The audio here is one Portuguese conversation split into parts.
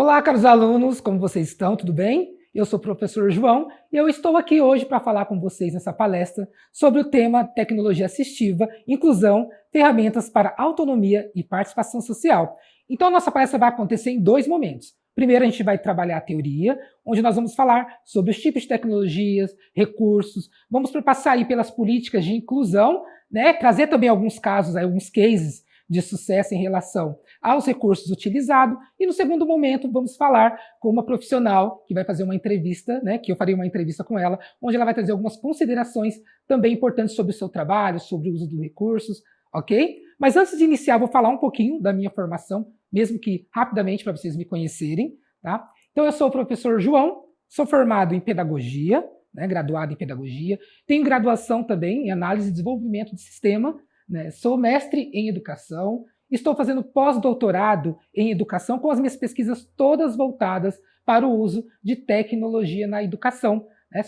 Olá, caros alunos, como vocês estão? Tudo bem? Eu sou o professor João e eu estou aqui hoje para falar com vocês nessa palestra sobre o tema Tecnologia Assistiva, Inclusão, Ferramentas para Autonomia e Participação Social. Então, a nossa palestra vai acontecer em dois momentos. Primeiro, a gente vai trabalhar a teoria, onde nós vamos falar sobre os tipos de tecnologias, recursos, vamos passar aí pelas políticas de inclusão, né? Trazer também alguns casos, alguns cases de sucesso em relação aos recursos utilizados, e no segundo momento vamos falar com uma profissional que vai fazer uma entrevista, né, que eu farei uma entrevista com ela, onde ela vai trazer algumas considerações também importantes sobre o seu trabalho, sobre o uso dos recursos, ok? Mas antes de iniciar, vou falar um pouquinho da minha formação, mesmo que rapidamente para vocês me conhecerem, tá? Então eu sou o professor João, sou formado em pedagogia, né, graduado em pedagogia, tenho graduação também em análise e desenvolvimento de sistema, né, sou mestre em educação, estou fazendo pós-doutorado em educação com as minhas pesquisas todas voltadas para o uso de tecnologia na educação. Né?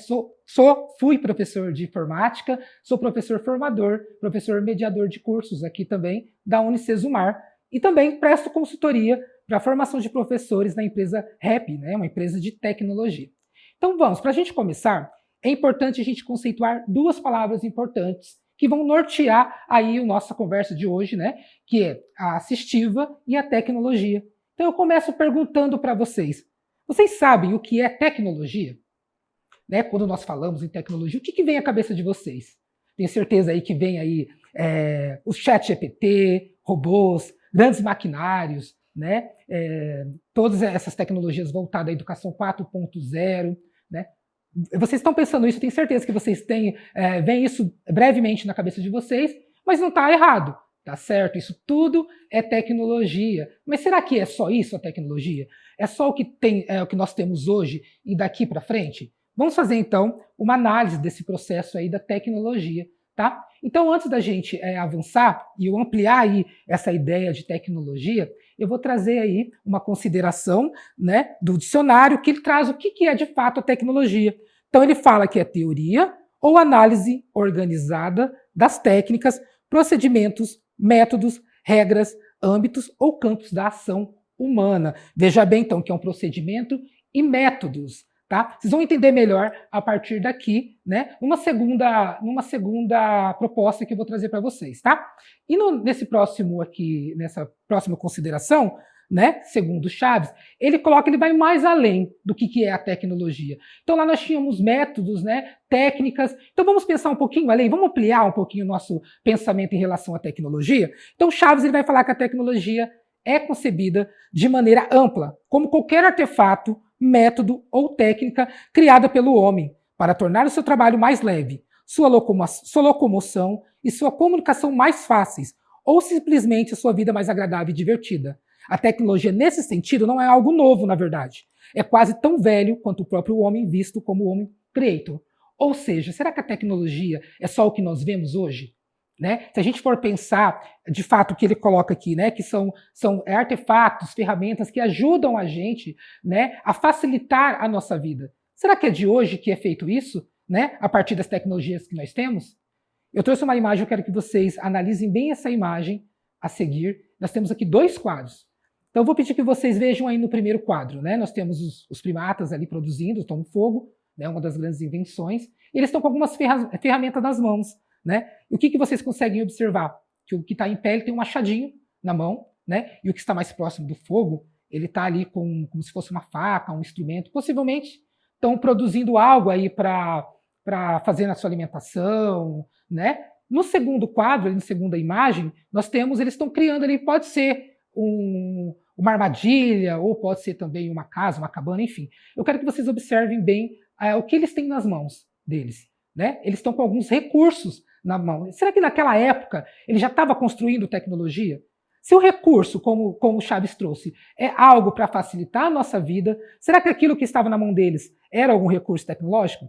Fui professor de informática, sou professor formador, professor mediador de cursos aqui também da Unicesumar e também presto consultoria para a formação de professores na empresa REP, né? Uma empresa de tecnologia. Então vamos, para a gente começar, é importante a gente conceituar duas palavras importantes que vão nortear aí a nossa conversa de hoje, né? Que é a assistiva e a tecnologia. Então eu começo perguntando para vocês. Vocês sabem o que é tecnologia? Né? Quando nós falamos em tecnologia, o que vem à cabeça de vocês? Tenho certeza aí que vem aí o chat GPT, robôs, grandes maquinários, né? Todas essas tecnologias voltadas à educação 4.0, né? Vocês estão pensando isso, eu tenho certeza que vocês têm, veem isso brevemente na cabeça de vocês, mas não está errado, tá certo? Isso tudo é tecnologia. Mas será que é só isso a tecnologia? É só o que tem, o que nós temos hoje e daqui para frente? Vamos fazer então uma análise desse processo aí da tecnologia, tá? Então, antes da gente avançar e eu ampliar aí essa ideia de tecnologia, eu vou trazer aí uma consideração, né, do dicionário que ele traz o que é de fato a tecnologia. Então ele fala que é teoria ou análise organizada das técnicas, procedimentos, métodos, regras, âmbitos ou campos da ação humana. Veja bem então que é um procedimento e métodos. Tá? Vocês vão entender melhor a partir daqui, né? Numa segunda proposta que eu vou trazer para vocês, tá? E nessa próxima consideração, né? Segundo Chaves, ele vai mais além do que é a tecnologia. Então lá nós tínhamos métodos, né? Técnicas. Então vamos pensar um pouquinho além, vamos ampliar um pouquinho o nosso pensamento em relação à tecnologia. Então Chaves ele vai falar que a tecnologia é concebida de maneira ampla, como qualquer artefato, método ou técnica criada pelo homem para tornar o seu trabalho mais leve, sua locomoção e sua comunicação mais fáceis, ou simplesmente a sua vida mais agradável e divertida. A tecnologia, nesse sentido, não é algo novo, na verdade. É quase tão velho quanto o próprio homem visto como o homem creator. Ou seja, será que a tecnologia é só o que nós vemos hoje? Né? Se a gente for pensar, de fato, o que ele coloca aqui, né, que são artefatos, ferramentas que ajudam a gente, né, a facilitar a nossa vida. Será que é de hoje que é feito isso, né, a partir das tecnologias que nós temos? Eu trouxe uma imagem, eu quero que vocês analisem bem essa imagem a seguir. Nós temos aqui dois quadros. Então eu vou pedir que vocês vejam aí no primeiro quadro, né? Nós temos os primatas ali produzindo, estão no fogo, né, uma das grandes invenções. E eles estão com algumas ferramentas nas mãos. Né? E o que vocês conseguem observar? Que o que está em pé ele tem um machadinho na mão, né? E o que está mais próximo do fogo, ele está ali como se fosse uma faca, um instrumento. Possivelmente estão produzindo algo aí para fazer na sua alimentação. Né? No segundo quadro, na segunda imagem, eles estão criando ali, pode ser uma armadilha, ou pode ser também uma casa, uma cabana, enfim. Eu quero que vocês observem bem o que eles têm nas mãos deles. Né? Eles estão com alguns recursos na mão. Será que naquela época ele já estava construindo tecnologia? Se o recurso, como o Chaves trouxe, é algo para facilitar a nossa vida, será que aquilo que estava na mão deles era algum recurso tecnológico?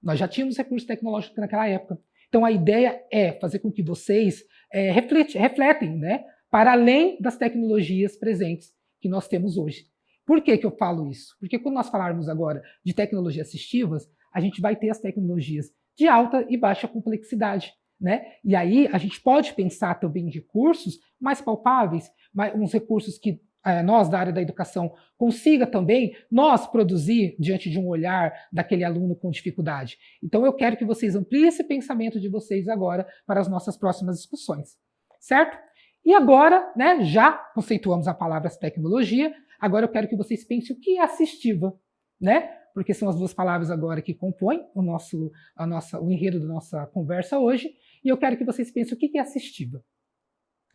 Nós já tínhamos recursos tecnológicos naquela época. Então a ideia é fazer com que vocês refletem, né, para além das tecnologias presentes que nós temos hoje. Por que eu falo isso? Porque quando nós falarmos agora de tecnologias assistivas, a gente vai ter as tecnologias de alta e baixa complexidade. Né? E aí a gente pode pensar também em recursos mais palpáveis, uns recursos que nós da área da educação, consiga também nós produzir diante de um olhar daquele aluno com dificuldade. Então eu quero que vocês ampliem esse pensamento de vocês agora para as nossas próximas discussões, certo? E agora, né, já conceituamos a palavra tecnologia, agora eu quero que vocês pensem o que é assistiva, né? Porque são as duas palavras agora que compõem o enredo da nossa conversa hoje, e eu quero que vocês pensem o que é assistiva,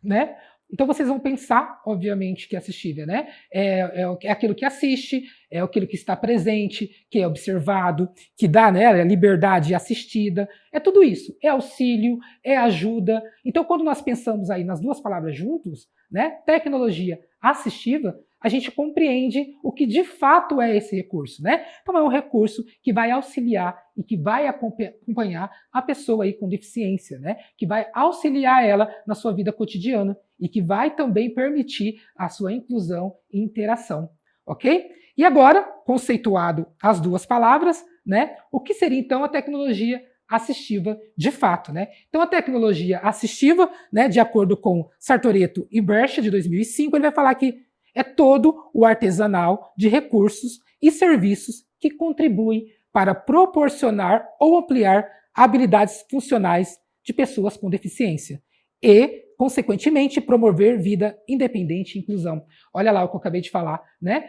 né? Então vocês vão pensar, obviamente, que assistível, né? É aquilo que assiste, é aquilo que está presente, que é observado, que dá, né, a liberdade assistida, é tudo isso, é auxílio, é ajuda. Então quando nós pensamos aí nas duas palavras juntos, né, tecnologia assistiva, a gente compreende o que de fato é esse recurso, né? Então é um recurso que vai auxiliar e que vai acompanhar a pessoa aí com deficiência, né? Que vai auxiliar ela na sua vida cotidiana e que vai também permitir a sua inclusão e interação, ok? E agora, conceituado as duas palavras, né? O que seria então a tecnologia assistiva de fato, né? Então a tecnologia assistiva, né, de acordo com Sartoretto e Brecht, de 2005, ele vai falar que é todo o artesanal de recursos e serviços que contribuem para proporcionar ou ampliar habilidades funcionais de pessoas com deficiência e, consequentemente, promover vida independente e inclusão. Olha lá o que eu acabei de falar, né?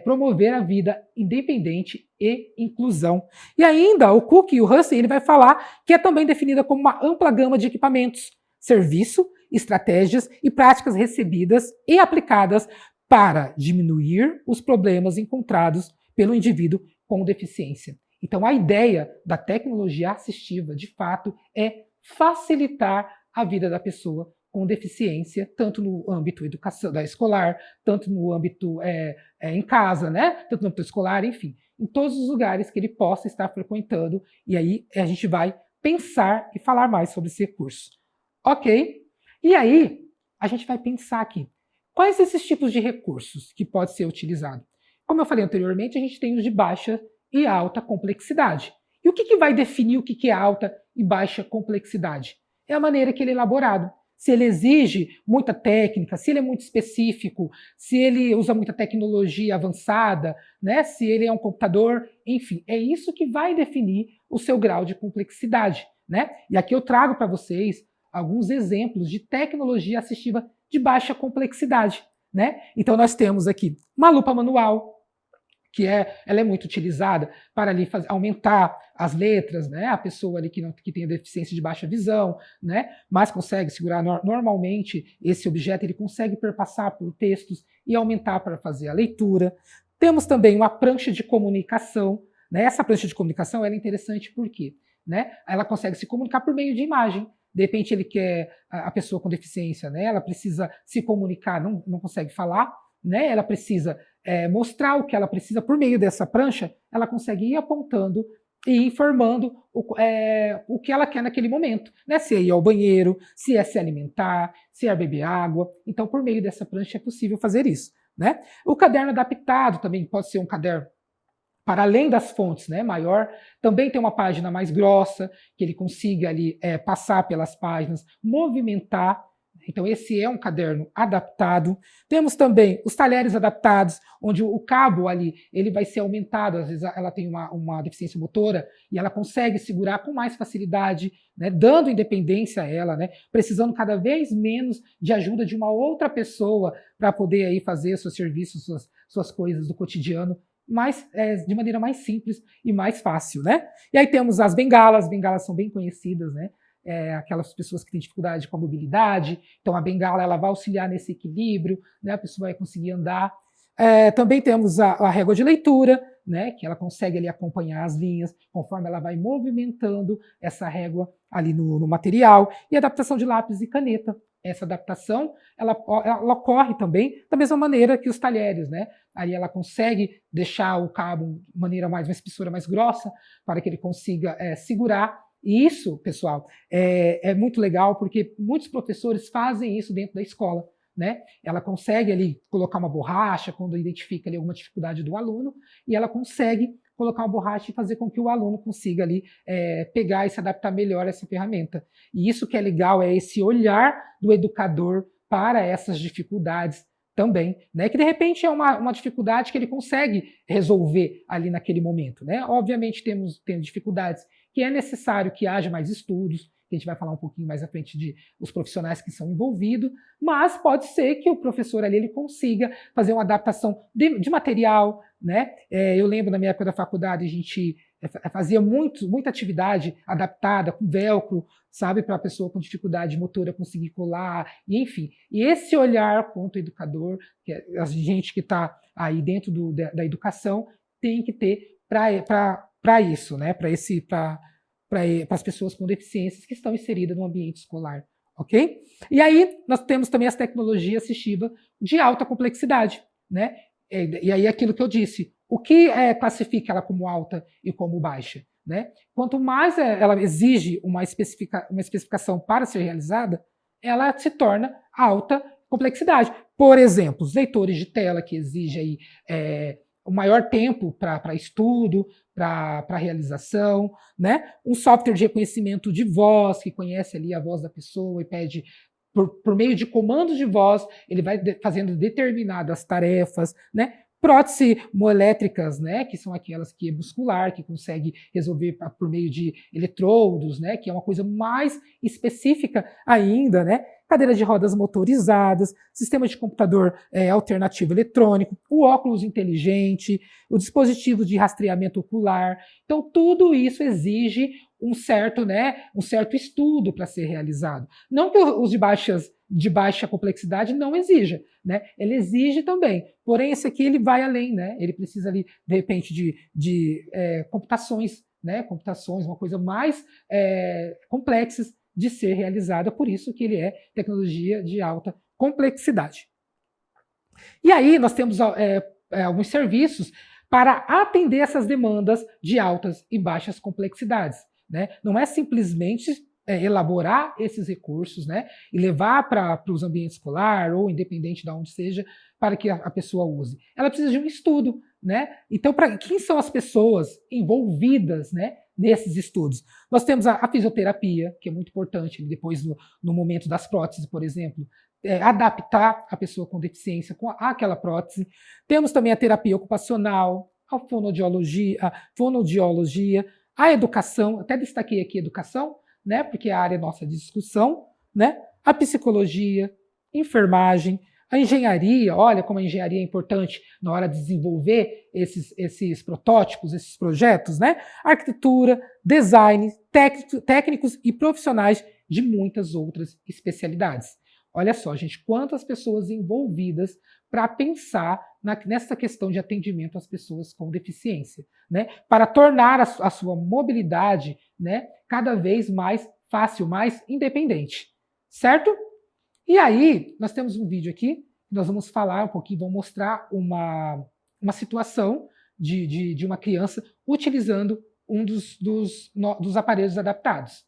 Promover a vida independente e inclusão. E ainda o Cook e o Hussey, ele vai falar que é também definida como uma ampla gama de equipamentos, serviço, estratégias e práticas recebidas e aplicadas para diminuir os problemas encontrados pelo indivíduo com deficiência. Então, a ideia da tecnologia assistiva, de fato, é facilitar a vida da pessoa com deficiência, tanto no âmbito escolar, tanto no âmbito em casa, né? Tanto no âmbito escolar, enfim, em todos os lugares que ele possa estar frequentando. E aí a gente vai pensar e falar mais sobre esse recurso. Ok? E aí a gente vai pensar aqui, quais esses tipos de recursos que pode ser utilizado? Como eu falei anteriormente, a gente tem os de baixa e alta complexidade. E o que vai definir o que é alta e baixa complexidade? É a maneira que ele é elaborado. Se ele exige muita técnica, se ele é muito específico, se ele usa muita tecnologia avançada, né? Se ele é um computador, enfim, é isso que vai definir o seu grau de complexidade, né? E aqui eu trago para vocês alguns exemplos de tecnologia assistiva de baixa complexidade, né? Então nós temos aqui uma lupa manual, ela é muito utilizada para ali aumentar as letras, né? A pessoa ali que tem deficiência de baixa visão, né? Mas consegue segurar normalmente esse objeto, ele consegue perpassar por textos e aumentar para fazer a leitura. Temos também uma prancha de comunicação, né? Essa prancha de comunicação ela é interessante porque, né? Ela consegue se comunicar por meio de imagem. De repente ele quer a pessoa com deficiência, né? Ela precisa se comunicar, não consegue falar, né? Ela precisa mostrar o que ela precisa por meio dessa prancha, ela consegue ir apontando e informando o que ela quer naquele momento, né? Se é ir ao banheiro, se é se alimentar, se é beber água. Então, por meio dessa prancha é possível fazer isso, né? O caderno adaptado também pode ser um caderno para além das fontes, né, maior, também tem uma página mais grossa, que ele consiga ali passar pelas páginas, movimentar. Então esse é um caderno adaptado. Temos também os talheres adaptados, onde o cabo ali ele vai ser aumentado, às vezes ela tem uma deficiência motora e ela consegue segurar com mais facilidade, né, dando independência a ela, né, precisando cada vez menos de ajuda de uma outra pessoa para poder aí fazer seus serviços, suas coisas do cotidiano de maneira mais simples e mais fácil, né? E aí temos as bengalas são bem conhecidas, né? Aquelas pessoas que têm dificuldade com a mobilidade, então a bengala ela vai auxiliar nesse equilíbrio, né? A pessoa vai conseguir andar. Também temos a régua de leitura, né? Que ela consegue ali acompanhar as linhas conforme ela vai movimentando essa régua ali no material, e adaptação de lápis e caneta. Essa adaptação ela ocorre também da mesma maneira que os talheres, né? Aí ela consegue deixar o cabo de maneira uma espessura mais grossa para que ele consiga segurar. E isso, pessoal, é muito legal porque muitos professores fazem isso dentro da escola, né? Ela consegue ali colocar uma borracha quando identifica ali alguma dificuldade do aluno e ela consegue colocar uma borracha e fazer com que o aluno consiga ali pegar e se adaptar melhor a essa ferramenta. E isso que é legal é esse olhar do educador para essas dificuldades também, né? Que de repente é uma dificuldade que ele consegue resolver ali naquele momento, né? Obviamente temos dificuldades que é necessário que haja mais estudos, que a gente vai falar um pouquinho mais à frente de os profissionais que são envolvidos, mas pode ser que o professor ali ele consiga fazer uma adaptação de material, né? Eu lembro na minha época da faculdade a gente fazia muita atividade adaptada com velcro, sabe, para a pessoa com dificuldade motora conseguir colar, e enfim. E esse olhar quanto educador, que a gente que está aí dentro da educação, tem que ter para isso, né? Para as pessoas com deficiências que estão inseridas no ambiente escolar, ok? E aí nós temos também as tecnologias assistivas de alta complexidade, né? E aí aquilo que eu disse, o que classifica ela como alta e como baixa, né? Quanto mais ela exige uma especificação para ser realizada, ela se torna alta complexidade. Por exemplo, os leitores de tela que exigem aí, o maior tempo para estudo, para realização, né? Um software de reconhecimento de voz, que conhece ali a voz da pessoa e pede, por meio de comandos de voz, ele vai fazendo determinadas tarefas, né? Prótese moelétricas, né, que são aquelas que é muscular, que consegue resolver por meio de eletrodos, né, que é uma coisa mais específica ainda, né? Cadeira de rodas motorizadas, sistema de computador alternativo eletrônico, o óculos inteligente, o dispositivo de rastreamento ocular. Então, tudo isso exige um certo estudo para ser realizado. Não que os de baixa complexidade não exija, né? Ele exige também. Porém, esse aqui ele vai além, né? Ele precisa ali, de repente, de computações, né? Computações, uma coisa mais complexas de ser realizada, por isso que ele é tecnologia de alta complexidade. E aí nós temos alguns serviços para atender essas demandas de altas e baixas complexidades, né? Não é simplesmente elaborar esses recursos, né, e levar para os ambientes escolar ou independente de onde seja, para que a pessoa use. Ela precisa de um estudo, né? Então, quem são as pessoas envolvidas, né, nesses estudos? Nós temos a fisioterapia, que é muito importante, depois no momento das próteses, por exemplo, adaptar a pessoa com deficiência com aquela prótese. Temos também a terapia ocupacional, a fonoaudiologia, a educação, até destaquei aqui a educação, né, porque é a área nossa de discussão, né, a psicologia, enfermagem, a engenharia, olha como a engenharia é importante na hora de desenvolver esses protótipos, esses projetos, né, arquitetura, design, técnicos e profissionais de muitas outras especialidades. Olha só, gente, quantas pessoas envolvidas para pensar nessa questão de atendimento às pessoas com deficiência, né? Para tornar a sua mobilidade, né, cada vez mais fácil, mais independente, certo? E aí, nós temos um vídeo aqui, nós vamos falar um pouquinho, vamos mostrar uma situação de uma criança utilizando um dos aparelhos adaptados.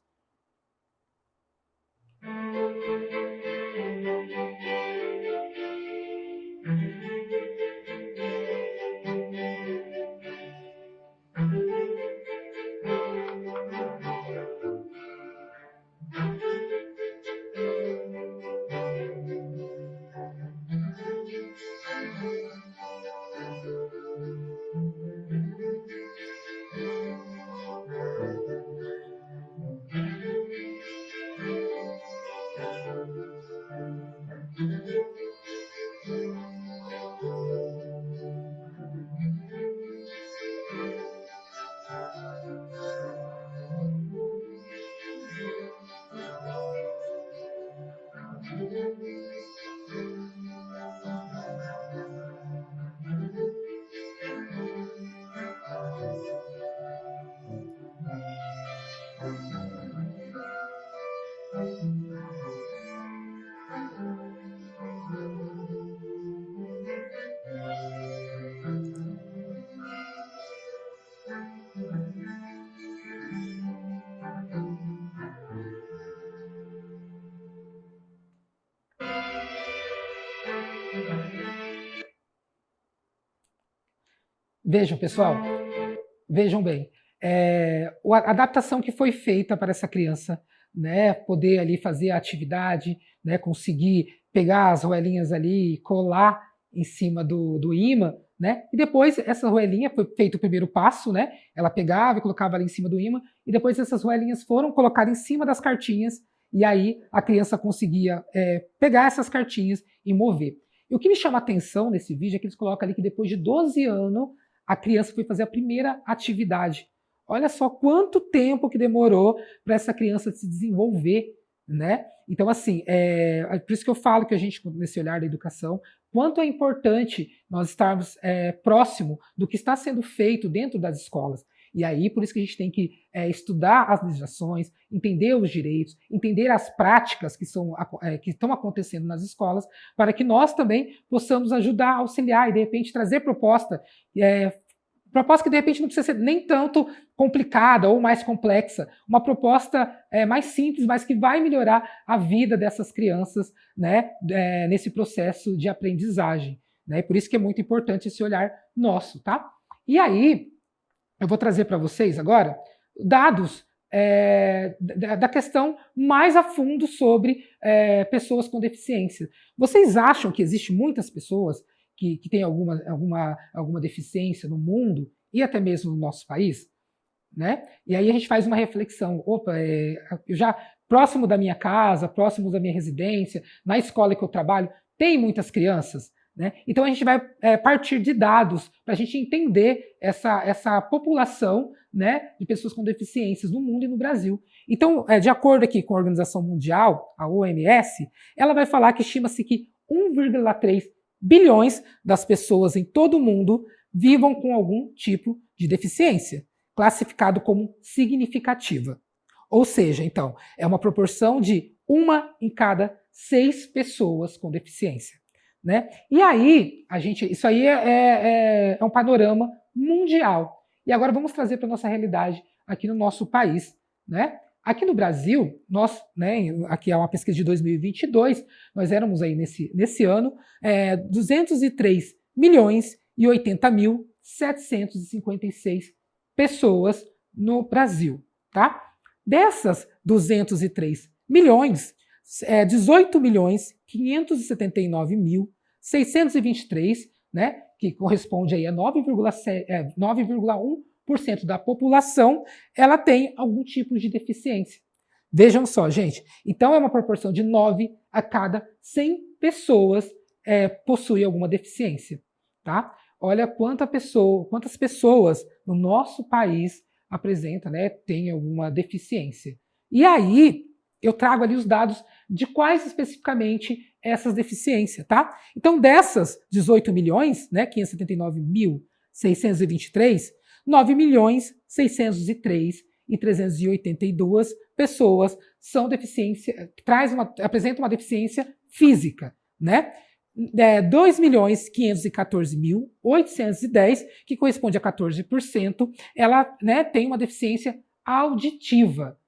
Vejam, pessoal, vejam bem, a adaptação que foi feita para essa criança, né, poder ali fazer a atividade, né, conseguir pegar as roelinhas ali e colar em cima do ímã, né? E depois essa roelinha foi feito o primeiro passo, né? Ela pegava e colocava ali em cima do ímã, e depois essas roelinhas foram colocadas em cima das cartinhas, e aí a criança conseguia pegar essas cartinhas e mover. E o que me chama a atenção nesse vídeo é que eles colocam ali que depois de 12 anos a criança foi fazer a primeira atividade. Olha só quanto tempo que demorou para essa criança se desenvolver, né? Então, assim, por isso que eu falo que a gente, nesse olhar da educação, quanto é importante nós estarmos próximo do que está sendo feito dentro das escolas. E aí, por isso que a gente tem que estudar as legislações, entender os direitos, entender as práticas que estão acontecendo nas escolas, para que nós também possamos ajudar, auxiliar e, de repente, trazer proposta que de repente não precisa ser nem tanto complicada ou mais complexa, uma proposta mais simples, mas que vai melhorar a vida dessas crianças, né, nesse processo de aprendizagem, né? E por isso que é muito importante esse olhar nosso, tá? E aí, eu vou trazer para vocês agora dados da questão mais a fundo sobre pessoas com deficiência. Vocês acham que existem muitas pessoas que têm alguma deficiência no mundo e até mesmo no nosso país? Né? E aí a gente faz uma reflexão. Opa, eu já próximo da minha casa, próximo da minha residência, na escola que eu trabalho, tem muitas crianças? Né? Então a gente vai partir de dados para a gente entender essa população, né, de pessoas com deficiências no mundo e no Brasil. Então, de acordo aqui com a Organização Mundial, a OMS, ela vai falar que estima-se que 1,3 bilhões das pessoas em todo o mundo vivam com algum tipo de deficiência, classificado como significativa. Ou seja, então, é uma proporção de 1 em cada 6 pessoas com deficiência. Né? E aí, isso aí é um panorama mundial. E agora vamos trazer para a nossa realidade aqui no nosso país. Né? Aqui no Brasil, nós, né, aqui é uma pesquisa de 2022, nós éramos aí nesse ano 203 milhões e 80 mil 756 pessoas no Brasil. Tá? Dessas 203 milhões, 18 milhões 579 mil 623, né, que corresponde aí a 9,1% da população, ela tem algum tipo de deficiência. Vejam só, gente. Então é uma proporção de 9 a cada 100 pessoas possuem alguma deficiência. Tá? Olha quantas pessoas no nosso país apresentam, né, tem alguma deficiência. E aí eu trago ali os dados de quais especificamente essas deficiências, tá? Então, dessas 18 milhões, né, 579.623, 9 milhões 603 e 382 pessoas são apresentam uma deficiência física, né? 2 milhões 514.810, que corresponde a 14%, ela, né, tem uma deficiência auditiva.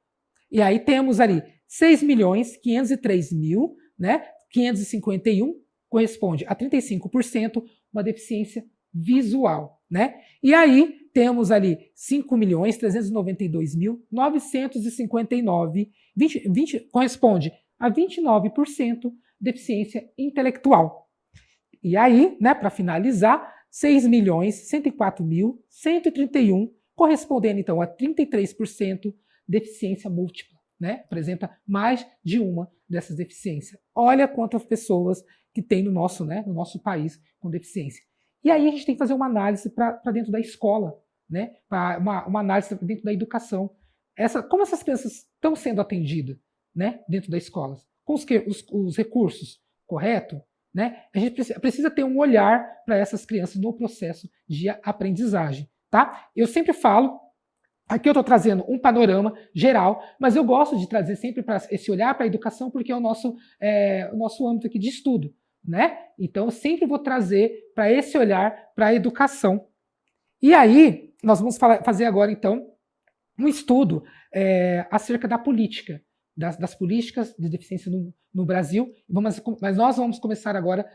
E aí temos ali 6 milhões 503 mil, né, 551, corresponde a 35%, uma deficiência visual. Né? E aí temos ali 5.392.959, 20, corresponde a 29% deficiência intelectual. E aí, né, para finalizar, 6.104.131, correspondendo então a 33% deficiência múltipla. Né? Apresenta mais de uma dessas deficiências. Olha quantas pessoas que tem no nosso país com deficiência. E aí a gente tem que fazer uma análise para dentro da escola, né? Uma análise para dentro da educação. Como essas crianças estão sendo atendidas, né, dentro da escola? Com os recursos corretos? Né? A gente precisa ter um olhar para essas crianças no processo de aprendizagem. Tá? Eu sempre falo, aqui eu estou trazendo um panorama geral, mas eu gosto de trazer sempre esse olhar para a educação, porque é o nosso âmbito aqui de estudo. Né? Então, eu sempre vou trazer para esse olhar para a educação. E aí, nós vamos fazer agora, então, um estudo acerca da política, das políticas de deficiência no Brasil, mas nós vamos começar agora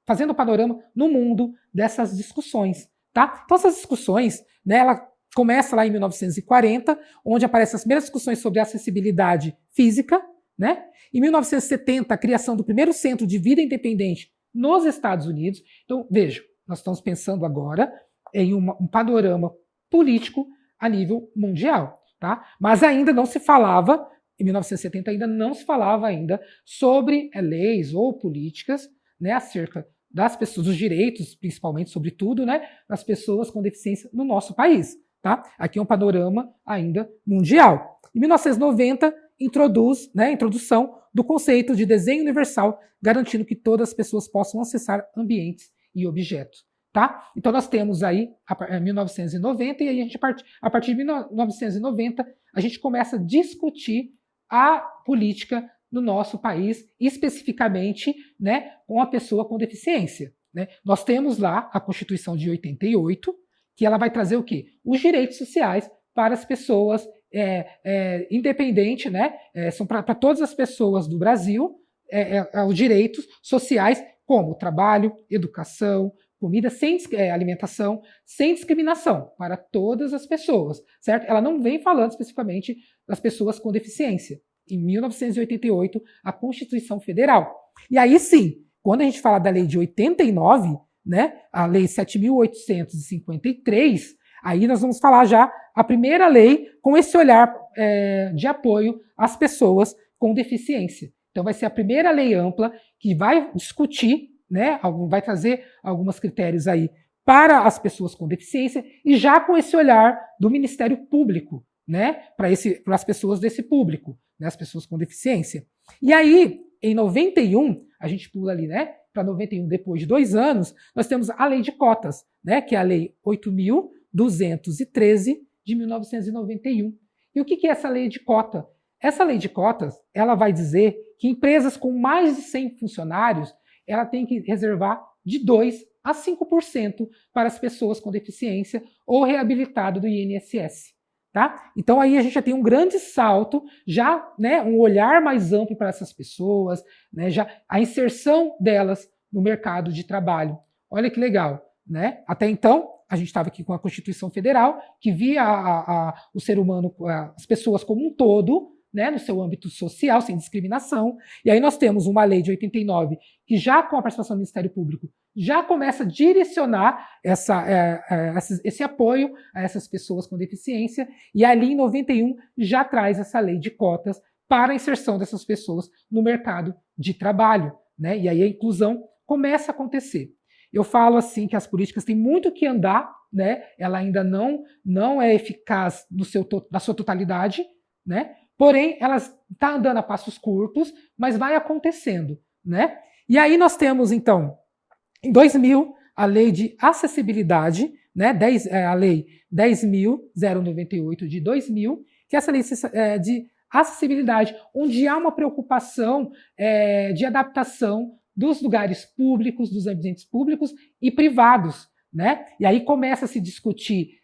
fazendo um panorama no mundo dessas discussões. Tá? Então, essas discussões, né, ela começa lá em 1940, onde aparecem as primeiras discussões sobre acessibilidade física, né? Em 1970, a criação do primeiro centro de vida independente nos Estados Unidos. Então, vejam, nós estamos pensando agora em um panorama político a nível mundial, tá? Mas ainda não se falava, em 1970 ainda não se falava ainda sobre leis ou políticas, né, acerca das pessoas, dos direitos, principalmente, sobretudo, né, das pessoas com deficiência no nosso país, tá? Aqui é um panorama ainda mundial. Em 1990, introdução do conceito de desenho universal, garantindo que todas as pessoas possam acessar ambientes e objetos. Tá? Então nós temos aí 1990 e aí a partir de 1990 a gente começa a discutir a política no nosso país, especificamente, né, com a pessoa com deficiência. Né? Nós temos lá a Constituição de 88, que ela vai trazer o quê? Os direitos sociais para as pessoas independente, né? São para todas as pessoas do Brasil os direitos sociais como trabalho, educação, comida, alimentação, sem discriminação para todas as pessoas, certo? Ela não vem falando especificamente das pessoas com deficiência. Em 1988, a Constituição Federal. E aí sim, quando a gente fala da lei de 89, né, a lei 7.853, aí nós vamos falar já a primeira lei com esse olhar de apoio às pessoas com deficiência. Então vai ser a primeira lei ampla que vai discutir, né, vai trazer alguns critérios aí para as pessoas com deficiência e já com esse olhar do Ministério Público, né, para as pessoas desse público, né, as pessoas com deficiência. E aí, em 91, a gente pula ali, né, para 91, depois de 2 anos, nós temos a lei de cotas, né, que é a lei 8.213 de 1991. E o que é essa lei de cota? Essa lei de cotas, ela vai dizer que empresas com mais de 100 funcionários, ela tem que reservar de 2 a 5% para as pessoas com deficiência ou reabilitado do INSS. Tá? Então aí a gente já tem um grande salto, já, né, um olhar mais amplo para essas pessoas, né, já a inserção delas no mercado de trabalho. Olha que legal, né? Até então a gente estava aqui com a Constituição Federal, que via o ser humano, as pessoas como um todo, né, no seu âmbito social, sem discriminação. E aí nós temos uma lei de 89, que já com a participação do Ministério Público, já começa a direcionar esse apoio a essas pessoas com deficiência, e ali em 91 já traz essa lei de cotas para a inserção dessas pessoas no mercado de trabalho, né? E aí a inclusão começa a acontecer. Eu falo assim que as políticas têm muito que andar, né? Ela ainda não é eficaz na sua totalidade, né? Porém, ela está andando a passos curtos, mas vai acontecendo, né? E aí nós temos, então, em 2000, a lei de acessibilidade, né? A lei 10.098 de 2000, que é essa lei de acessibilidade, onde há uma preocupação de adaptação dos lugares públicos, dos ambientes públicos e privados, né? E aí começa a se discutir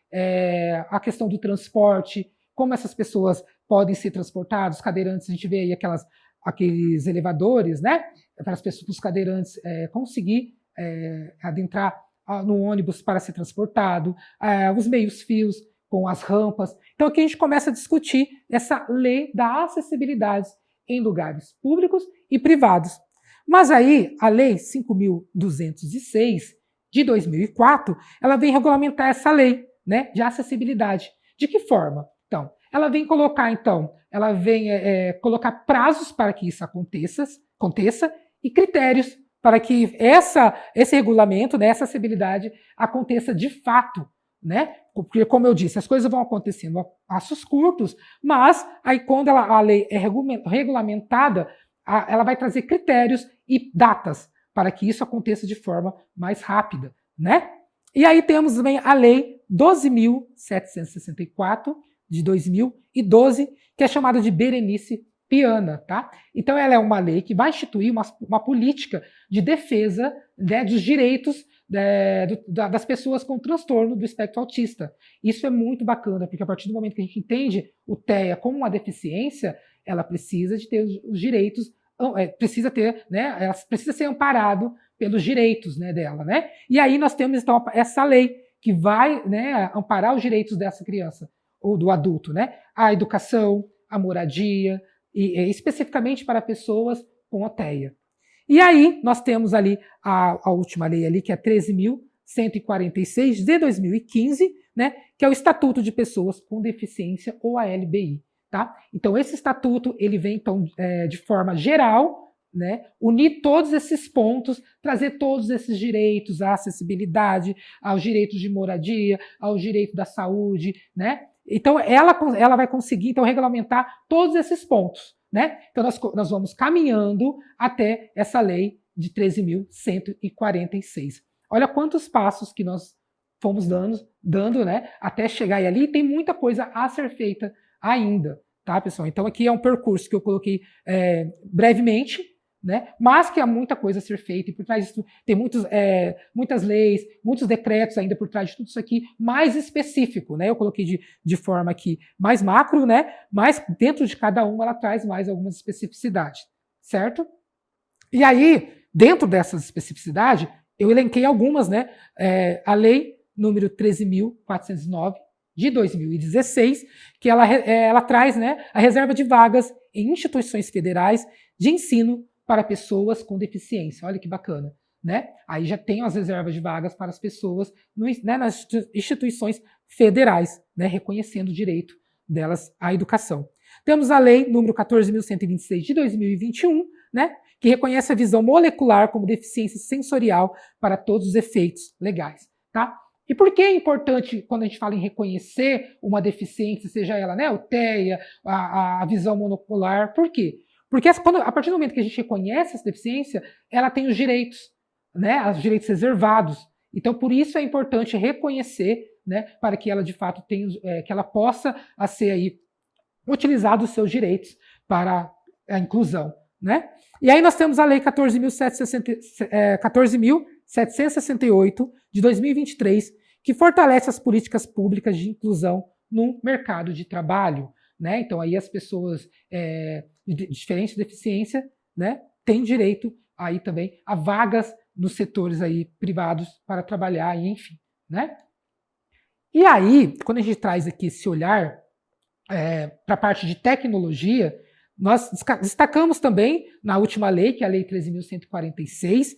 a questão do transporte, como essas pessoas podem ser transportadas, os cadeirantes, a gente vê aí aqueles elevadores, né? Para as pessoas, os cadeirantes conseguir adentrar no ônibus para ser transportado, os meios-fios com as rampas. Então aqui a gente começa a discutir essa lei da acessibilidade em lugares públicos e privados. Mas aí a lei 5.206 de 2004, ela vem regulamentar essa lei, né, de acessibilidade. De que forma? Então, ela vem colocar, colocar prazos para que isso aconteça e critérios para que esse regulamento, né, essa acessibilidade aconteça de fato, né? Porque, como eu disse, as coisas vão acontecendo a passos curtos, mas aí quando a lei é regulamentada, ela vai trazer critérios e datas para que isso aconteça de forma mais rápida, né? E aí temos também a lei 12.764 de 2012, que é chamada de Berenice Piana, tá? Então ela é uma lei que vai instituir uma política de defesa, né, dos direitos das pessoas com transtorno do espectro autista. Isso é muito bacana, porque a partir do momento que a gente entende o TEA como uma deficiência, ela precisa de ter os direitos, precisa ser amparado pelos direitos, né, dela, né? E aí nós temos então essa lei que vai, né, amparar os direitos dessa criança ou do adulto, né? A educação, a moradia especificamente para pessoas com TEA. E aí nós temos ali a última lei ali, que é 13.146 de 2015, né, que é o Estatuto de Pessoas com Deficiência, ou a LBI. Tá? Então esse estatuto ele vem então, de forma geral, né, unir todos esses pontos, trazer todos esses direitos, a acessibilidade, aos direitos de moradia, ao direito da saúde, né? Então ela vai conseguir então regulamentar todos esses pontos, né? Então nós vamos caminhando até essa lei de 13.146. Olha quantos passos que nós fomos dando, né, até chegar ali, e tem muita coisa a ser feita ainda, tá, pessoal? Então aqui é um percurso que eu coloquei brevemente, né? Mas que há muita coisa a ser feita, e por trás disso tem muitas leis, muitos decretos ainda por trás de tudo isso aqui, mais específico, né? Eu coloquei de forma aqui mais macro, né? Mas dentro de cada uma ela traz mais algumas especificidades, certo? E aí, dentro dessas especificidades, eu elenquei algumas, né? A lei número 13.409 de 2016, que ela traz, né, a reserva de vagas em instituições federais de ensino para pessoas com deficiência. Olha que bacana, né? Aí já tem as reservas de vagas para as pessoas nas instituições federais, né, reconhecendo o direito delas à educação. Temos a lei número 14.126 de 2021, né, que reconhece a visão molecular como deficiência sensorial para todos os efeitos legais, tá? E por que é importante, quando a gente fala em reconhecer uma deficiência, seja ela, né, o TEA, a visão monocular, por quê? Porque a partir do momento que a gente reconhece essa deficiência, ela tem os direitos, né, os direitos reservados. Então, por isso é importante reconhecer, né, para que ela de fato tenha, que ela possa ser aí utilizado os seus direitos para a inclusão, né? E aí nós temos a Lei 14.768 de 2023, que fortalece as políticas públicas de inclusão no mercado de trabalho, né? Então aí as pessoas de diferente deficiência, né, têm direito aí também a vagas nos setores aí privados para trabalhar e enfim, né? E aí, quando a gente traz aqui esse olhar para a parte de tecnologia, nós destacamos também, na última lei, que é a Lei 13.146,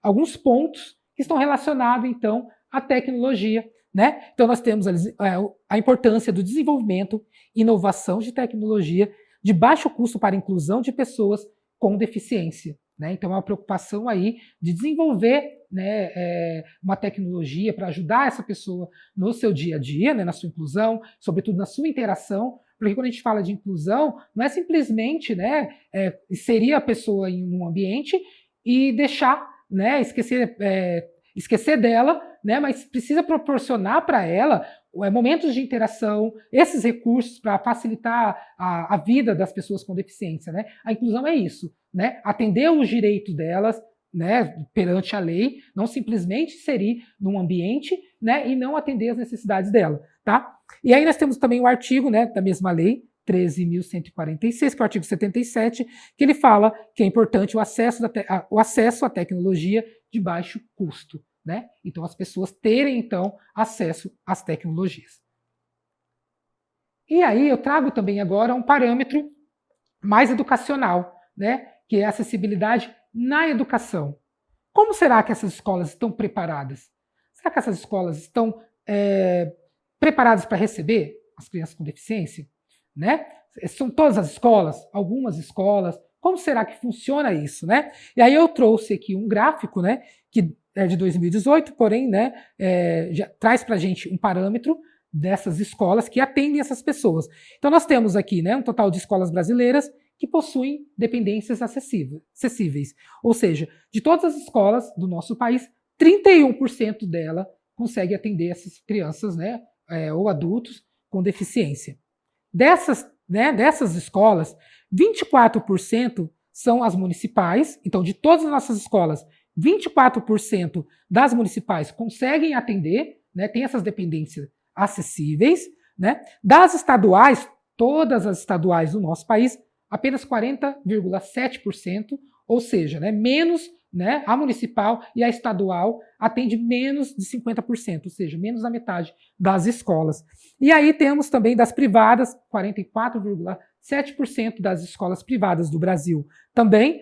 alguns pontos que estão relacionados, então, à tecnologia, né? Então, nós temos a importância do desenvolvimento e inovação de tecnologia de baixo custo para a inclusão de pessoas com deficiência, né? Então, é uma preocupação aí de desenvolver, né, uma tecnologia para ajudar essa pessoa no seu dia a dia, né, na sua inclusão, sobretudo na sua interação, porque quando a gente fala de inclusão, não é simplesmente, né, inserir a pessoa em um ambiente e deixar, né, esquecer dela, né, mas precisa proporcionar para ela momentos de interação, esses recursos para facilitar a vida das pessoas com deficiência, né? A inclusão é isso, né? Atender os direitos delas, né, perante a lei, não simplesmente inserir num ambiente, né, e não atender as necessidades dela, tá? E aí nós temos também o artigo, né, da mesma lei, 13.146, que é o artigo 77, que ele fala que é importante o acesso à tecnologia de baixo custo, né? Então as pessoas terem então acesso às tecnologias. E aí eu trago também agora um parâmetro mais educacional, né, que é a acessibilidade na educação. Como será que essas escolas estão preparadas? Será que essas escolas estão preparadas para receber as crianças com deficiência? Né? São todas as escolas? Algumas escolas? Como será que funciona isso? Né? E aí eu trouxe aqui um gráfico, né, que é de 2018, porém, né, já traz para a gente um parâmetro dessas escolas que atendem essas pessoas. Então nós temos aqui, né, um total de escolas brasileiras que possuem dependências acessíveis. Ou seja, de todas as escolas do nosso país, 31% dela consegue atender essas crianças, né, ou adultos com deficiência. Dessas escolas, 24% são as municipais. Então, de todas as nossas escolas, 24% das municipais conseguem atender, né, tem essas dependências acessíveis. Né? Das estaduais, todas as estaduais do nosso país, apenas 40,7%, ou seja, né, menos né, a municipal e a estadual atende menos de 50%, ou seja, menos da metade das escolas. E aí temos também das privadas, 44,7% das escolas privadas do Brasil também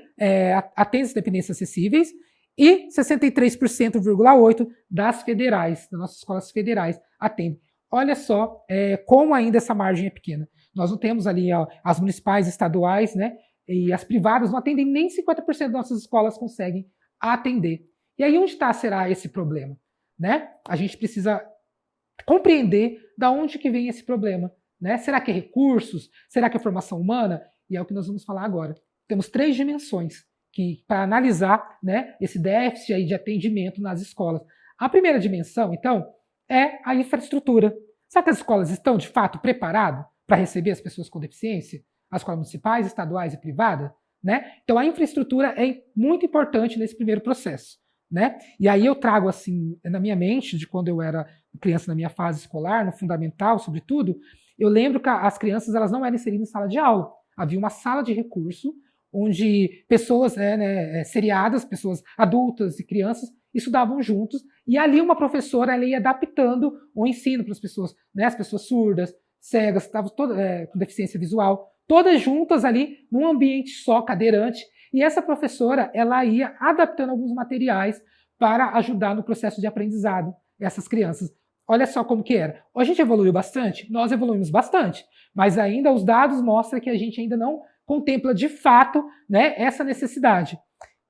atendem as dependências acessíveis, e 63,8% das federais, das nossas escolas federais, atendem. Olha só como ainda essa margem é pequena. Nós não temos ali as municipais, estaduais, né, e as privadas não atendem, nem 50% das nossas escolas conseguem atender. E aí onde será esse problema? Né? A gente precisa compreender de onde que vem esse problema. Né? Será que é recursos? Será que é formação humana? E é o que nós vamos falar agora. Temos 3 dimensões para analisar, né, esse déficit aí de atendimento nas escolas. A primeira dimensão, então, é a infraestrutura. Será que as escolas estão, de fato, preparadas para receber as pessoas com deficiência? As escolas municipais, estaduais e privadas? Né? Então, a infraestrutura é muito importante nesse primeiro processo. Né? E aí eu trago, assim, na minha mente, de quando eu era criança na minha fase escolar, no fundamental, sobretudo, eu lembro que as crianças elas não eram inseridas em sala de aula. Havia uma sala de recurso, onde pessoas seriadas, pessoas adultas e crianças, estudavam juntos, e ali uma professora ela ia adaptando o ensino para as pessoas, né, as pessoas surdas, cegas, estavam todas com deficiência visual, todas juntas ali num ambiente só, cadeirante, e essa professora ela ia adaptando alguns materiais para ajudar no processo de aprendizado dessas crianças. Olha só como que era. A gente evoluiu bastante? Nós evoluímos bastante, mas ainda os dados mostram que a gente ainda não contempla de fato, né, essa necessidade.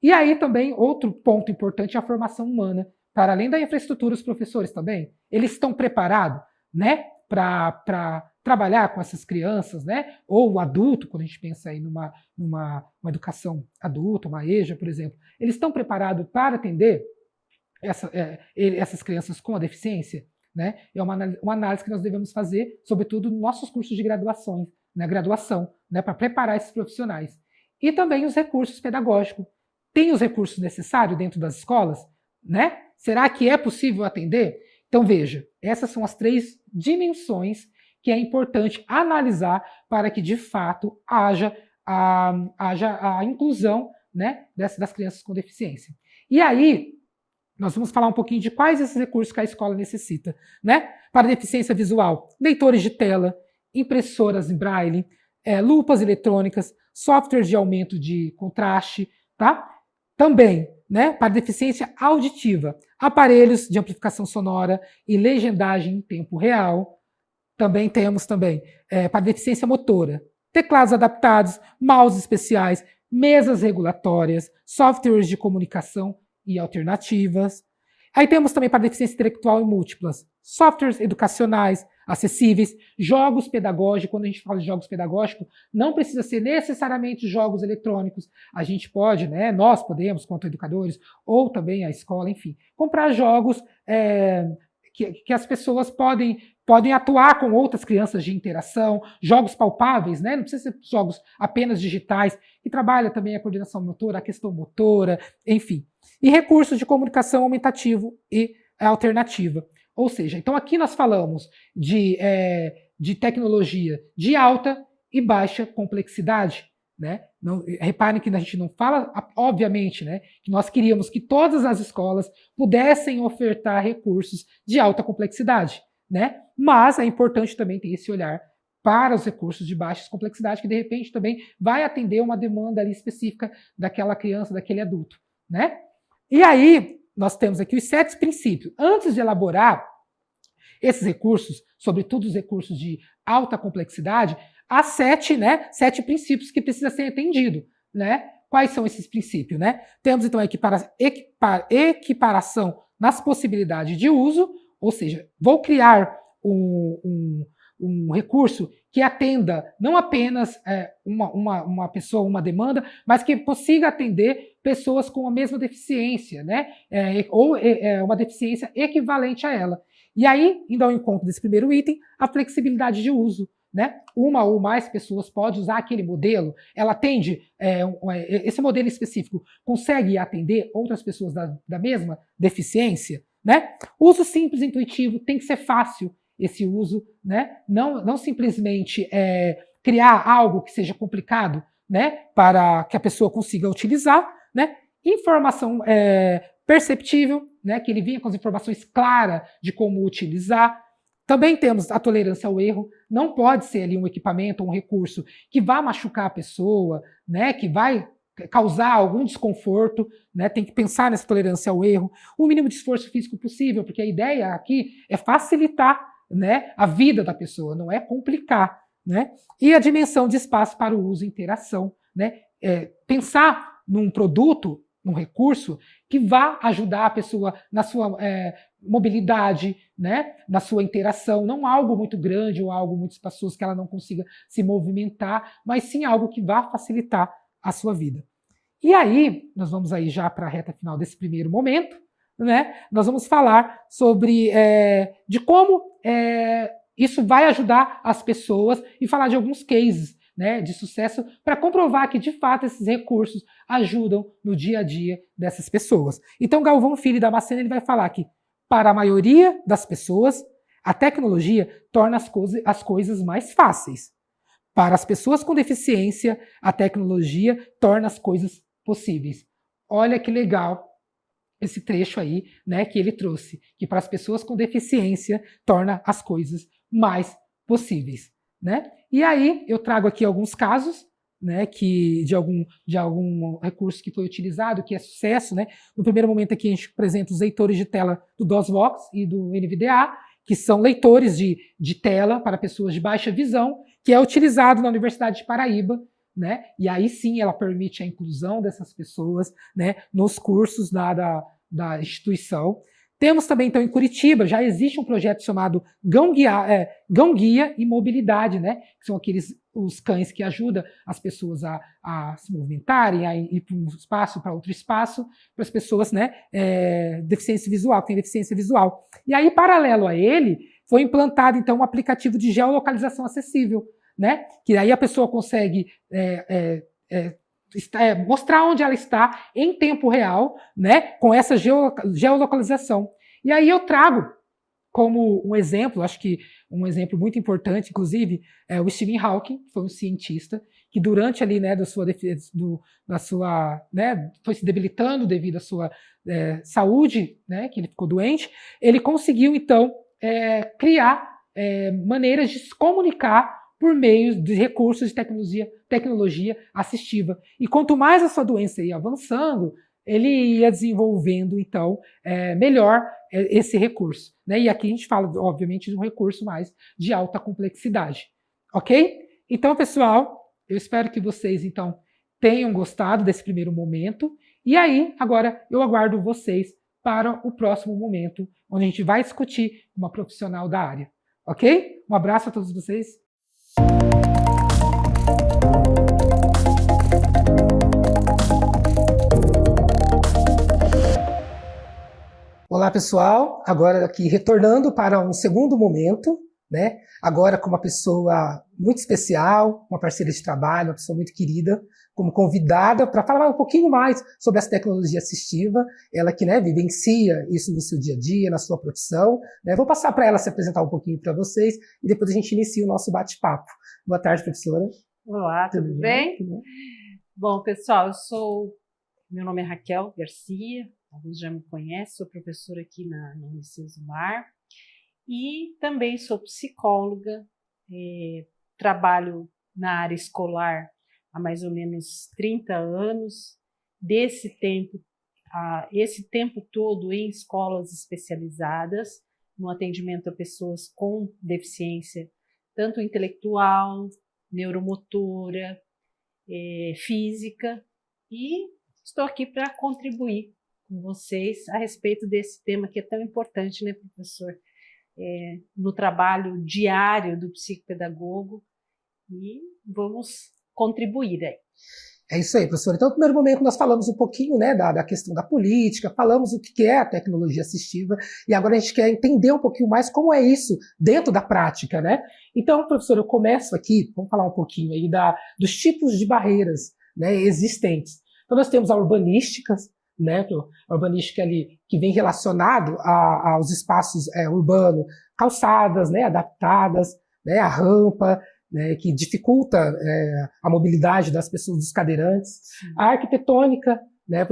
E aí também outro ponto importante é a formação humana. Para além da infraestrutura, os professores também, eles estão preparados, né, para trabalhar com essas crianças, né, ou o adulto, quando a gente pensa aí numa educação adulta, uma EJA, por exemplo, eles estão preparados para atender essas crianças com a deficiência? Né? É uma análise que nós devemos fazer, sobretudo nos nossos cursos de graduação, né, para preparar esses profissionais. E também os recursos pedagógicos. Tem os recursos necessários dentro das escolas? Né? Será que é possível atender? Então, veja, essas são as 3 dimensões que é importante analisar para que, de fato, haja a inclusão, né, das crianças com deficiência. E aí, nós vamos falar um pouquinho de quais esses recursos que a escola necessita. Né? Para deficiência visual, leitores de tela, impressoras em braille, lupas eletrônicas, softwares de aumento de contraste, tá? Também, né, para deficiência auditiva, aparelhos de amplificação sonora e legendagem em tempo real. Também temos para deficiência motora, teclados adaptados, mouse especiais, mesas regulatórias, softwares de comunicação e alternativas. Aí temos também para deficiência intelectual e múltiplas, softwares educacionais acessíveis, jogos pedagógicos. Quando a gente fala de jogos pedagógicos, não precisa ser necessariamente jogos eletrônicos. A gente pode, né, nós podemos, quanto educadores, ou também a escola, enfim, comprar jogos que as pessoas podem atuar com outras crianças de interação, jogos palpáveis, né? Não precisa ser jogos apenas digitais, que trabalha também a coordenação motora, a questão motora, enfim. E recursos de comunicação aumentativo e alternativa. Ou seja, então aqui nós falamos de tecnologia de alta e baixa complexidade. Né? Reparem que a gente não fala, obviamente, né, que nós queríamos que todas as escolas pudessem ofertar recursos de alta complexidade. Né? Mas é importante também ter esse olhar para os recursos de baixa complexidade, que de repente também vai atender uma demanda ali específica daquela criança, daquele adulto. Né? E aí, nós temos aqui os 7 princípios. Antes de elaborar esses recursos, sobretudo os recursos de alta complexidade, há 7 princípios que precisam ser atendidos. Né? Quais são esses princípios? Né? Temos, então, a equiparação nas possibilidades de uso, ou seja, vou criar um recurso que atenda não apenas uma pessoa, uma demanda, mas que consiga atender pessoas com a mesma deficiência, né? Ou uma deficiência equivalente a ela. E aí, indo ao encontro desse primeiro item, a flexibilidade de uso. Né? Uma ou mais pessoas podem usar aquele modelo, ela atende, esse modelo específico consegue atender outras pessoas da mesma deficiência? Né? Uso simples e intuitivo, tem que ser fácil esse uso, né? Não simplesmente criar algo que seja complicado, né? Para que a pessoa consiga utilizar, né? informação perceptível, né, que ele vinha com as informações claras de como utilizar. Também temos a tolerância ao erro. Não pode ser ali um equipamento, um recurso que vá machucar a pessoa, né, que vai causar algum desconforto, né, tem que pensar nessa tolerância ao erro. O mínimo de esforço físico possível, porque a ideia aqui é facilitar, né, a vida da pessoa, não é complicar, né? E a dimensão de espaço para o uso e interação, né? Pensar num produto, num recurso que vá ajudar a pessoa na sua mobilidade, né, na sua interação, não algo muito grande ou algo muito espaçoso que ela não consiga se movimentar, mas sim algo que vá facilitar a sua vida. E aí, nós vamos aí já para a reta final desse primeiro momento, né, nós vamos falar sobre de como isso vai ajudar as pessoas e falar de alguns cases, né, de sucesso para comprovar que, de fato, esses recursos ajudam no dia a dia dessas pessoas. Então, Galvão Filho da Macena ele vai falar que, para a maioria das pessoas, a tecnologia torna as coisas mais fáceis. Para as pessoas com deficiência, a tecnologia torna as coisas possíveis. Olha que legal esse trecho aí, né, que ele trouxe, que para as pessoas com deficiência torna as coisas mais possíveis, né? E aí eu trago aqui alguns casos, né, de algum recurso que foi utilizado, que é sucesso, né? No primeiro momento aqui a gente apresenta os leitores de tela do DOSVox e do NVDA, que são leitores de tela para pessoas de baixa visão, que é utilizado na Universidade de Paraíba, né? E aí sim ela permite a inclusão dessas pessoas, né, nos cursos da instituição. Temos também, então, em Curitiba, já existe um projeto chamado Gão Guia e Mobilidade, né? Que são os cães que ajudam as pessoas a se movimentarem, a ir para um espaço, para outro espaço, para as pessoas, né, deficiência visual, que tem deficiência visual. E aí, paralelo a ele, foi implantado, então, um aplicativo de geolocalização acessível, né? Que aí a pessoa consegue mostrar onde ela está em tempo real, né, com essa geolocalização. E aí eu trago como um exemplo, acho que um exemplo muito importante, inclusive, é o Stephen Hawking, que foi um cientista que durante ali, né, foi se debilitando devido à sua saúde, né, que ele ficou doente, ele conseguiu, então, criar maneiras de se comunicar por meio de recursos de tecnologia assistiva. E quanto mais a sua doença ia avançando, ele ia desenvolvendo, então, melhor esse recurso, né? E aqui a gente fala, obviamente, de um recurso mais de alta complexidade. Ok? Então, pessoal, eu espero que vocês, então, tenham gostado desse primeiro momento. E aí, agora, eu aguardo vocês para o próximo momento, onde a gente vai discutir uma profissional da área. Ok? Um abraço a todos vocês. Olá, pessoal. Agora aqui retornando para um segundo momento, né? Agora com uma pessoa muito especial, uma parceira de trabalho, uma pessoa muito querida, como convidada para falar um pouquinho mais sobre essa tecnologia assistiva. Ela que, né, vivencia isso no seu dia a dia, na sua profissão, né? Vou passar para ela se apresentar um pouquinho para vocês e depois a gente inicia o nosso bate-papo. Boa tarde, professora. Olá, tudo bem? Bom, pessoal, meu nome é Raquel Garcia, alguns já me conhecem, sou professora aqui na Unicesumar e também sou psicóloga, trabalho na área escolar há mais ou menos 30 anos, esse tempo todo em escolas especializadas, no atendimento a pessoas com deficiência, tanto intelectual, neuromotora, física, e estou aqui para contribuir com vocês a respeito desse tema que é tão importante, né, professor, no trabalho diário do psicopedagogo, e vamos contribuir aí. É isso aí, professor. Então, no primeiro momento, nós falamos um pouquinho, né, da questão da política, falamos o que é a tecnologia assistiva, e agora a gente quer entender um pouquinho mais como é isso dentro da prática, né? Então, professor, eu começo aqui, vamos falar um pouquinho aí dos tipos de barreiras, né, existentes. Então, nós temos a urbanística, né, a urbanística ali que vem relacionado aos espaços urbanos, calçadas, né, adaptadas, né, a rampa, né, que dificulta a mobilidade das pessoas, dos cadeirantes. A arquitetônica, né,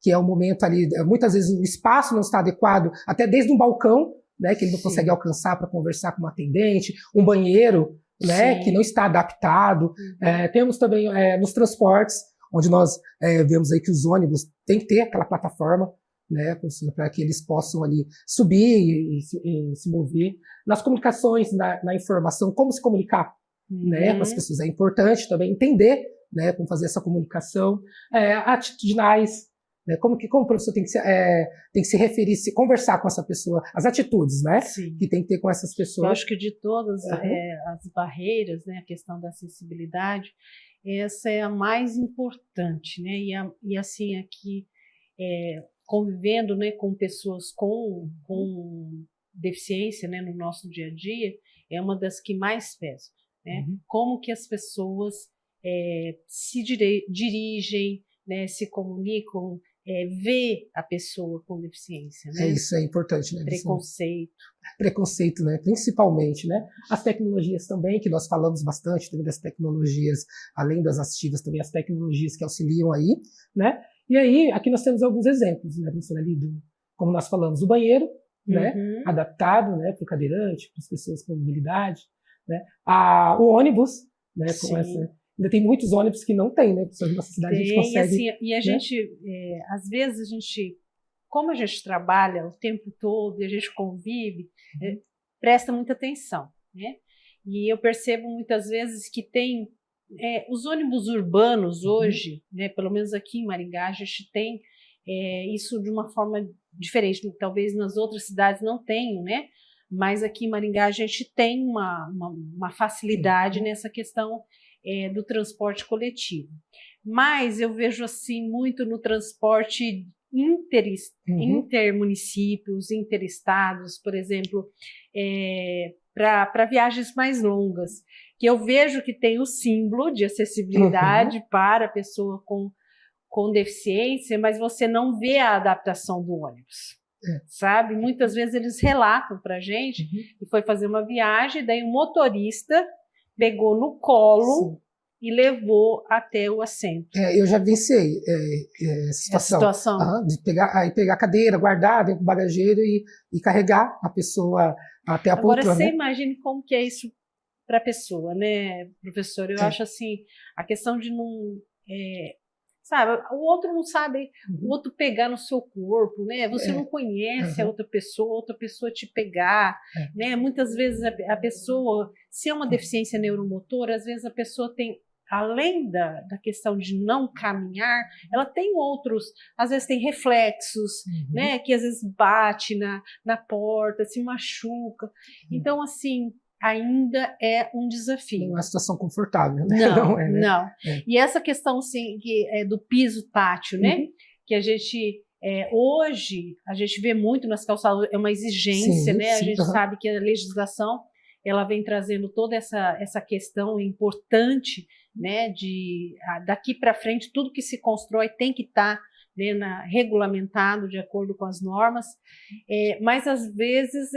que é um momento ali, muitas vezes o espaço não está adequado, até desde um balcão, né, que ele não consegue alcançar para conversar com uma atendente, um banheiro, né, que não está adaptado. Temos também nos transportes, onde nós vemos aí que os ônibus têm que ter aquela plataforma, né, para que eles possam ali subir e se mover. Nas comunicações, na informação, como se comunicar, né, para as pessoas. É importante também entender, né, como fazer essa comunicação. Atitudinais, né, como o professor tem que se referir, conversar com essa pessoa, as atitudes, né, que tem que ter com essas pessoas. Eu acho que de todas as barreiras, né, a questão da acessibilidade, essa é a mais importante, né, e assim, aqui, convivendo, né, com pessoas com deficiência, né, no nosso dia a dia, é uma das que mais pesa, né? Como que as pessoas se dirigem, né, se comunicam, vê a pessoa com deficiência, né? Isso é importante, né? Preconceito, né? Principalmente, né? As tecnologias também, que nós falamos bastante também das tecnologias, além das assistivas, também as tecnologias que auxiliam aí, né? E aí, aqui nós temos alguns exemplos, né, professora, ali como nós falamos, o banheiro, né, adaptado, né, para o cadeirante, para as pessoas com mobilidade, né, o ônibus, né, ainda tem muitos ônibus que não tem, né, na nossa cidade a gente consegue... E a gente, às vezes como a gente trabalha o tempo todo e a gente convive, presta muita atenção, né, e eu percebo muitas vezes que tem os ônibus urbanos hoje, né, pelo menos aqui em Maringá, a gente tem isso de uma forma diferente. Talvez nas outras cidades não tenham, né? Mas aqui em Maringá a gente tem uma facilidade nessa questão do transporte coletivo. Mas eu vejo assim muito no transporte intermunicípios, interestados, por exemplo, para viagens mais longas, que eu vejo que tem o símbolo de acessibilidade para a pessoa com deficiência, mas você não vê a adaptação do ônibus, sabe? Muitas vezes eles relatam para a gente que foi fazer uma viagem, daí o motorista pegou no colo e levou até o assento. Eu já vivenciei essa situação. De pegar a cadeira, guardar dentro do bagageiro e carregar a pessoa até a poltrona. Agora, você imagine como que é isso para a pessoa, né, professor? Eu acho assim, a questão de não... sabe, o outro não sabe, o outro pegar no seu corpo, né? Você não conhece a outra pessoa te pegar, né? Muitas vezes a pessoa, se é uma deficiência neuromotora, às vezes a pessoa tem, além da questão de não caminhar, ela tem outros, às vezes tem reflexos, né? Que às vezes bate na porta, se machuca. Então, assim, ainda é um desafio. Não é uma situação confortável, né? Não. E essa questão, assim, do piso tátil, né? Que a gente, hoje, a gente vê muito nas calçadas, é uma exigência, né? A gente sabe que a legislação, ela vem trazendo toda essa questão importante, né? Daqui para frente, tudo que se constrói tem que estar, né, regulamentado de acordo com as normas, mas às vezes